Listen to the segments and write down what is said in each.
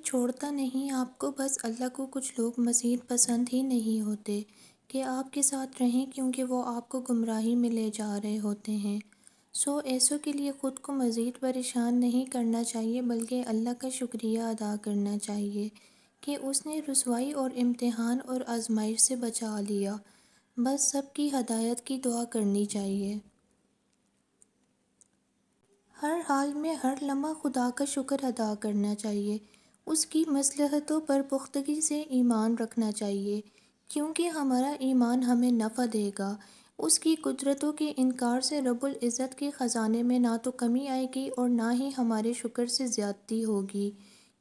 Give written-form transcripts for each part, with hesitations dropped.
چھوڑتا نہیں آپ کو، بس اللہ کو کچھ لوگ مزید پسند ہی نہیں ہوتے کہ آپ کے ساتھ رہیں، کیونکہ وہ آپ کو گمراہی میں لے جا رہے ہوتے ہیں۔ ایسوں کے لیے خود کو مزید پریشان نہیں کرنا چاہیے، بلکہ اللہ کا شکریہ ادا کرنا چاہیے کہ اس نے رسوائی اور امتحان اور آزمائش سے بچا لیا۔ بس سب کی ہدایت کی دعا کرنی چاہیے۔ ہر حال میں ہر لمحہ خدا کا شکر ادا کرنا چاہیے، اس کی مصلحتوں پر پختگی سے ایمان رکھنا چاہیے، کیونکہ ہمارا ایمان ہمیں نفع دے گا۔ اس کی قدرتوں کے انکار سے رب العزت کے خزانے میں نہ تو کمی آئے گی اور نہ ہی ہمارے شکر سے زیادتی ہوگی،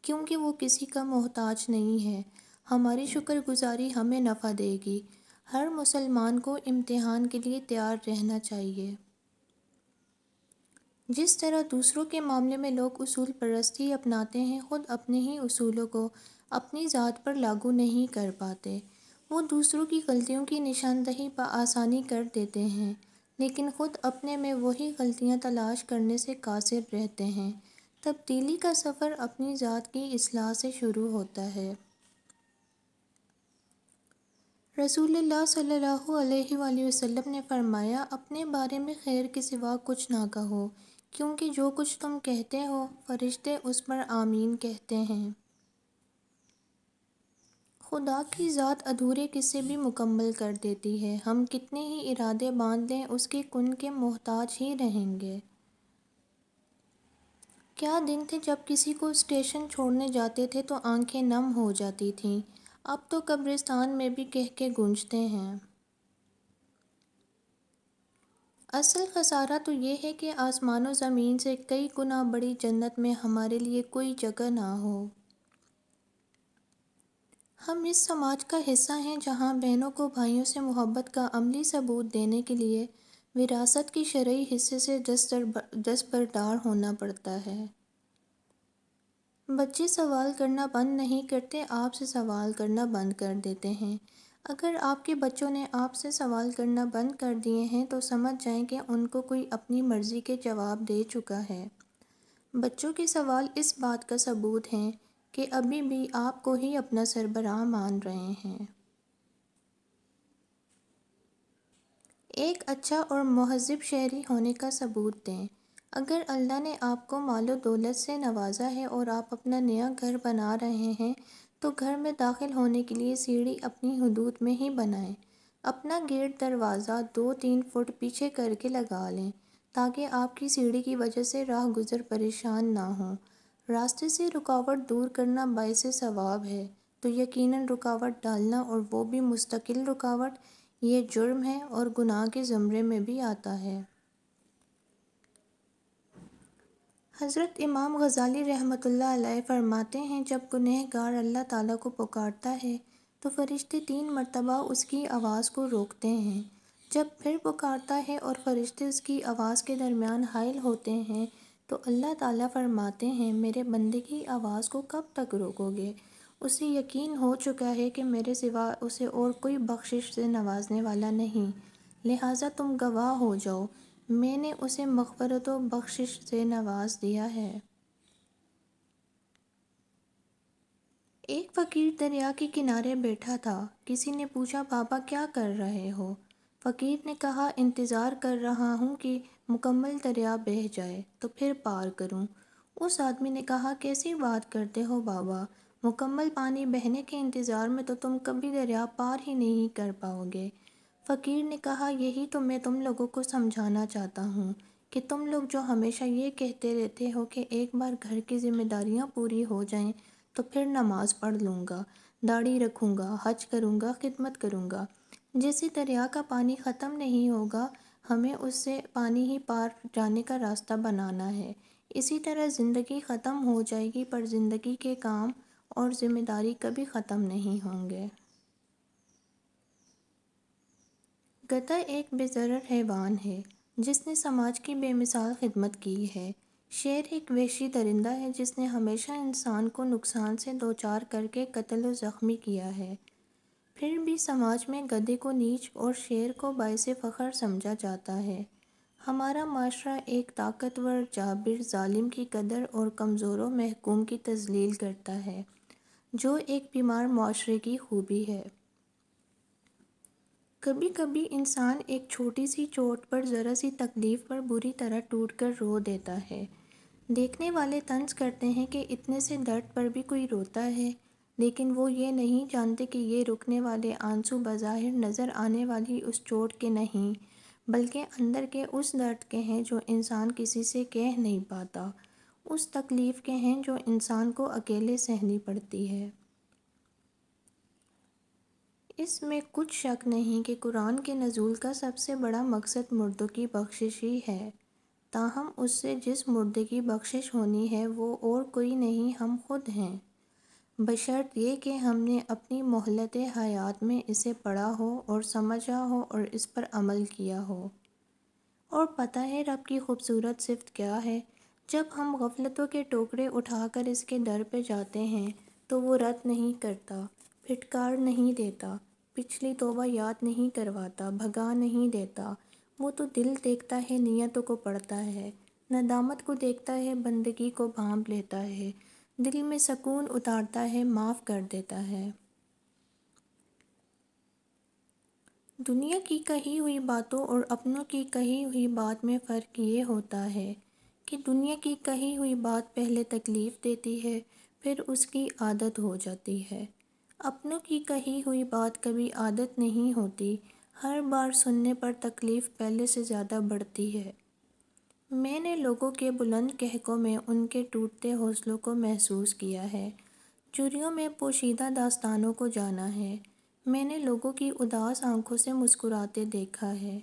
کیونکہ وہ کسی کا محتاج نہیں ہے۔ ہماری شکر گزاری ہمیں نفع دے گی۔ ہر مسلمان کو امتحان کے لیے تیار رہنا چاہیے۔ جس طرح دوسروں کے معاملے میں لوگ اصول پرستی اپناتے ہیں، خود اپنے ہی اصولوں کو اپنی ذات پر لاگو نہیں کر پاتے۔ وہ دوسروں کی غلطیوں کی نشاندہی بآسانی کر دیتے ہیں، لیکن خود اپنے میں وہی غلطیاں تلاش کرنے سے قاصر رہتے ہیں۔ تبدیلی کا سفر اپنی ذات کی اصلاح سے شروع ہوتا ہے۔ رسول اللہ صلی اللہ علیہ وآلہ وسلم نے فرمایا، اپنے بارے میں خیر کے سوا کچھ نہ کہو، کیونکہ جو کچھ تم کہتے ہو فرشتے اس پر آمین کہتے ہیں۔ خدا کی ذات ادھورے قصے بھی مکمل کر دیتی ہے۔ ہم کتنے ہی ارادے باندھ لیں، اس کے کن کے محتاج ہی رہیں گے۔ کیا دن تھے جب کسی کو اسٹیشن چھوڑنے جاتے تھے تو آنکھیں نم ہو جاتی تھیں، اب تو قبرستان میں بھی کہکے گونجتے ہیں۔ اصل خسارہ تو یہ ہے کہ آسمان و زمین سے کئی گنا بڑی جنت میں ہمارے لیے کوئی جگہ نہ ہو۔ ہم اس سماج کا حصہ ہیں جہاں بہنوں کو بھائیوں سے محبت کا عملی ثبوت دینے کے لیے وراثت کے شرعی حصے سے دستبردار ہونا پڑتا ہے۔ بچے سوال کرنا بند نہیں کرتے، آپ سے سوال کرنا بند کر دیتے ہیں۔ اگر آپ کے بچوں نے آپ سے سوال کرنا بند کر دیے ہیں تو سمجھ جائیں کہ ان کو کوئی اپنی مرضی کے جواب دے چکا ہے۔ بچوں کے سوال اس بات کا ثبوت ہیں کہ ابھی بھی آپ کو ہی اپنا سربراہ مان رہے ہیں۔ ایک اچھا اور مہذب شہری ہونے کا ثبوت دیں۔ اگر اللہ نے آپ کو مال و دولت سے نوازا ہے اور آپ اپنا نیا گھر بنا رہے ہیں تو گھر میں داخل ہونے کے لیے سیڑھی اپنی حدود میں ہی بنائیں۔ اپنا گیٹ دروازہ 2-3 فٹ پیچھے کر کے لگا لیں تاکہ آپ کی سیڑھی کی وجہ سے راہ گزر پریشان نہ ہوں۔ راستے سے رکاوٹ دور کرنا باعث ثواب ہے تو یقیناً رکاوٹ ڈالنا، اور وہ بھی مستقل رکاوٹ، یہ جرم ہے اور گناہ کے زمرے میں بھی آتا ہے۔ حضرت امام غزالی رحمۃ اللہ علیہ فرماتے ہیں، جب گنہگار اللہ تعالیٰ کو پکارتا ہے تو فرشتے 3 مرتبہ اس کی آواز کو روکتے ہیں۔ جب پھر پکارتا ہے اور فرشتے اس کی آواز کے درمیان حائل ہوتے ہیں تو اللہ تعالیٰ فرماتے ہیں، میرے بندے کی آواز کو کب تک روکو گے؟ اسے یقین ہو چکا ہے کہ میرے سوا اسے اور کوئی بخشش سے نوازنے والا نہیں، لہٰذا تم گواہ ہو جاؤ، میں نے اسے مغفرت و بخشش سے نواز دیا ہے۔ ایک فقیر دریا کے کنارے بیٹھا تھا۔ کسی نے پوچھا، بابا کیا کر رہے ہو؟ فقیر نے کہا، انتظار کر رہا ہوں کہ مکمل دریا بہہ جائے تو پھر پار کروں۔ اس آدمی نے کہا، کیسی بات کرتے ہو بابا، مکمل پانی بہنے کے انتظار میں تو تم کبھی دریا پار ہی نہیں کر پاؤ گے۔ فقیر نے کہا، یہی تو میں تم لوگوں کو سمجھانا چاہتا ہوں کہ تم لوگ جو ہمیشہ یہ کہتے رہتے ہو کہ ایک بار گھر کی ذمہ داریاں پوری ہو جائیں تو پھر نماز پڑھ لوں گا، داڑھی رکھوں گا، حج کروں گا، خدمت کروں گا، جیسے دریا کا پانی ختم نہیں ہوگا، ہمیں اس سے پانی ہی پار جانے کا راستہ بنانا ہے، اسی طرح زندگی ختم ہو جائے گی پر زندگی کے کام اور ذمہ داری کبھی ختم نہیں ہوں گے۔ گدھا ایک بے ضرر حیوان ہے جس نے سماج کی بے مثال خدمت کی ہے۔ شیر ایک وحشی درندہ ہے جس نے ہمیشہ انسان کو نقصان سے دوچار کر کے قتل و زخمی کیا ہے۔ پھر بھی سماج میں گدھے کو نیچ اور شیر کو باعث فخر سمجھا جاتا ہے۔ ہمارا معاشرہ ایک طاقتور جابر ظالم کی قدر اور کمزور و محکوم کی تذلیل کرتا ہے، جو ایک بیمار معاشرے کی خوبی ہے۔ کبھی کبھی انسان ایک چھوٹی سی چوٹ پر، ذرا سی تکلیف پر بری طرح ٹوٹ کر رو دیتا ہے۔ دیکھنے والے طنز کرتے ہیں کہ اتنے سے درد پر بھی کوئی روتا ہے، لیکن وہ یہ نہیں جانتے کہ یہ رکنے والے آنسو بظاہر نظر آنے والی اس چوٹ کے نہیں، بلکہ اندر کے اس درد کے ہیں جو انسان کسی سے کہہ نہیں پاتا، اس تکلیف کے ہیں جو انسان کو اکیلے سہنی پڑتی ہے۔ اس میں کچھ شک نہیں کہ قرآن کے نزول کا سب سے بڑا مقصد مردوں کی بخشش ہی ہے، تاہم اس سے جس مردے کی بخشش ہونی ہے وہ اور کوئی نہیں، ہم خود ہیں، بشرط یہ کہ ہم نے اپنی مہلت حیات میں اسے پڑھا ہو اور سمجھا ہو اور اس پر عمل کیا ہو۔ اور پتہ ہے رب کی خوبصورت صفت کیا ہے؟ جب ہم غفلتوں کے ٹوکرے اٹھا کر اس کے در پہ جاتے ہیں تو وہ رد نہیں کرتا، پھٹکار نہیں دیتا، پچھلی توبہ یاد نہیں کرواتا، بھگا نہیں دیتا۔ وہ تو دل دیکھتا ہے، نیتوں کو پڑھتا ہے، ندامت کو دیکھتا ہے، بندگی کو بھانپ لیتا ہے، دل میں سکون اتارتا ہے، معاف کر دیتا ہے۔ دنیا کی کہی ہوئی باتوں اور اپنوں کی کہی ہوئی بات میں فرق یہ ہوتا ہے کہ دنیا کی کہی ہوئی بات پہلے تکلیف دیتی ہے، پھر اس کی عادت ہو جاتی ہے۔ اپنوں کی کہی ہوئی بات کبھی عادت نہیں ہوتی، ہر بار سننے پر تکلیف پہلے سے زیادہ بڑھتی ہے۔ میں نے لوگوں کے بلند کہکوں میں ان کے ٹوٹتے حوصلوں کو محسوس کیا ہے، چوریوں میں پوشیدہ داستانوں کو جانا ہے۔ میں نے لوگوں کی اداس آنکھوں سے مسکراتے دیکھا ہے،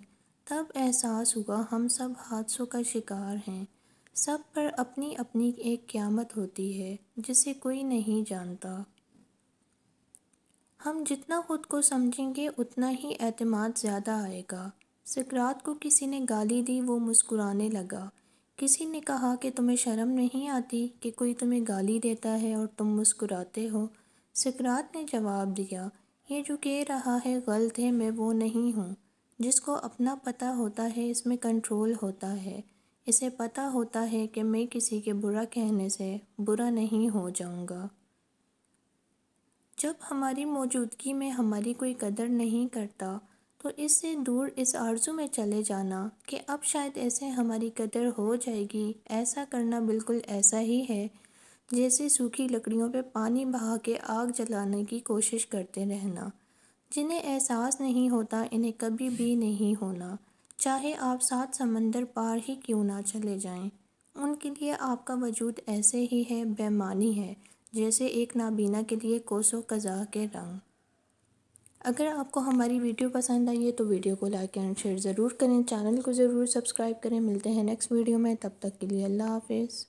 تب احساس ہوا ہم سب حادثوں کا شکار ہیں، سب پر اپنی اپنی ایک قیامت ہوتی ہے جسے کوئی نہیں جانتا۔ ہم جتنا خود کو سمجھیں گے اتنا ہی اعتماد زیادہ آئے گا۔ سقراط کو کسی نے گالی دی، وہ مسکرانے لگا۔ کسی نے کہا کہ تمہیں شرم نہیں آتی کہ کوئی تمہیں گالی دیتا ہے اور تم مسکراتے ہو؟ سقراط نے جواب دیا، یہ جو کہہ رہا ہے غلط ہے، میں وہ نہیں ہوں۔ جس کو اپنا پتہ ہوتا ہے اس میں کنٹرول ہوتا ہے، اسے پتہ ہوتا ہے کہ میں کسی کے برا کہنے سے برا نہیں ہو جاؤں گا۔ جب ہماری موجودگی میں ہماری کوئی قدر نہیں کرتا تو اس سے دور اس آرزو میں چلے جانا کہ اب شاید ایسے ہماری قدر ہو جائے گی، ایسا کرنا بالکل ایسا ہی ہے جیسے سوکھی لکڑیوں پہ پانی بہا کے آگ جلانے کی کوشش کرتے رہنا۔ جنہیں احساس نہیں ہوتا انہیں کبھی بھی نہیں ہونا، چاہے آپ 7 سمندر پار ہی کیوں نہ چلے جائیں، ان کے لیے آپ کا وجود ایسے ہی ہے، بے معنی ہے، جیسے ایک نابینا کے لیے کوسوں قزح کے رنگ۔ اگر آپ کو ہماری ویڈیو پسند آئی ہے تو ویڈیو کو لائک اینڈ شیئر ضرور کریں، چینل کو ضرور سبسکرائب کریں۔ ملتے ہیں نیکسٹ ویڈیو میں، تب تک کے لیے اللہ حافظ۔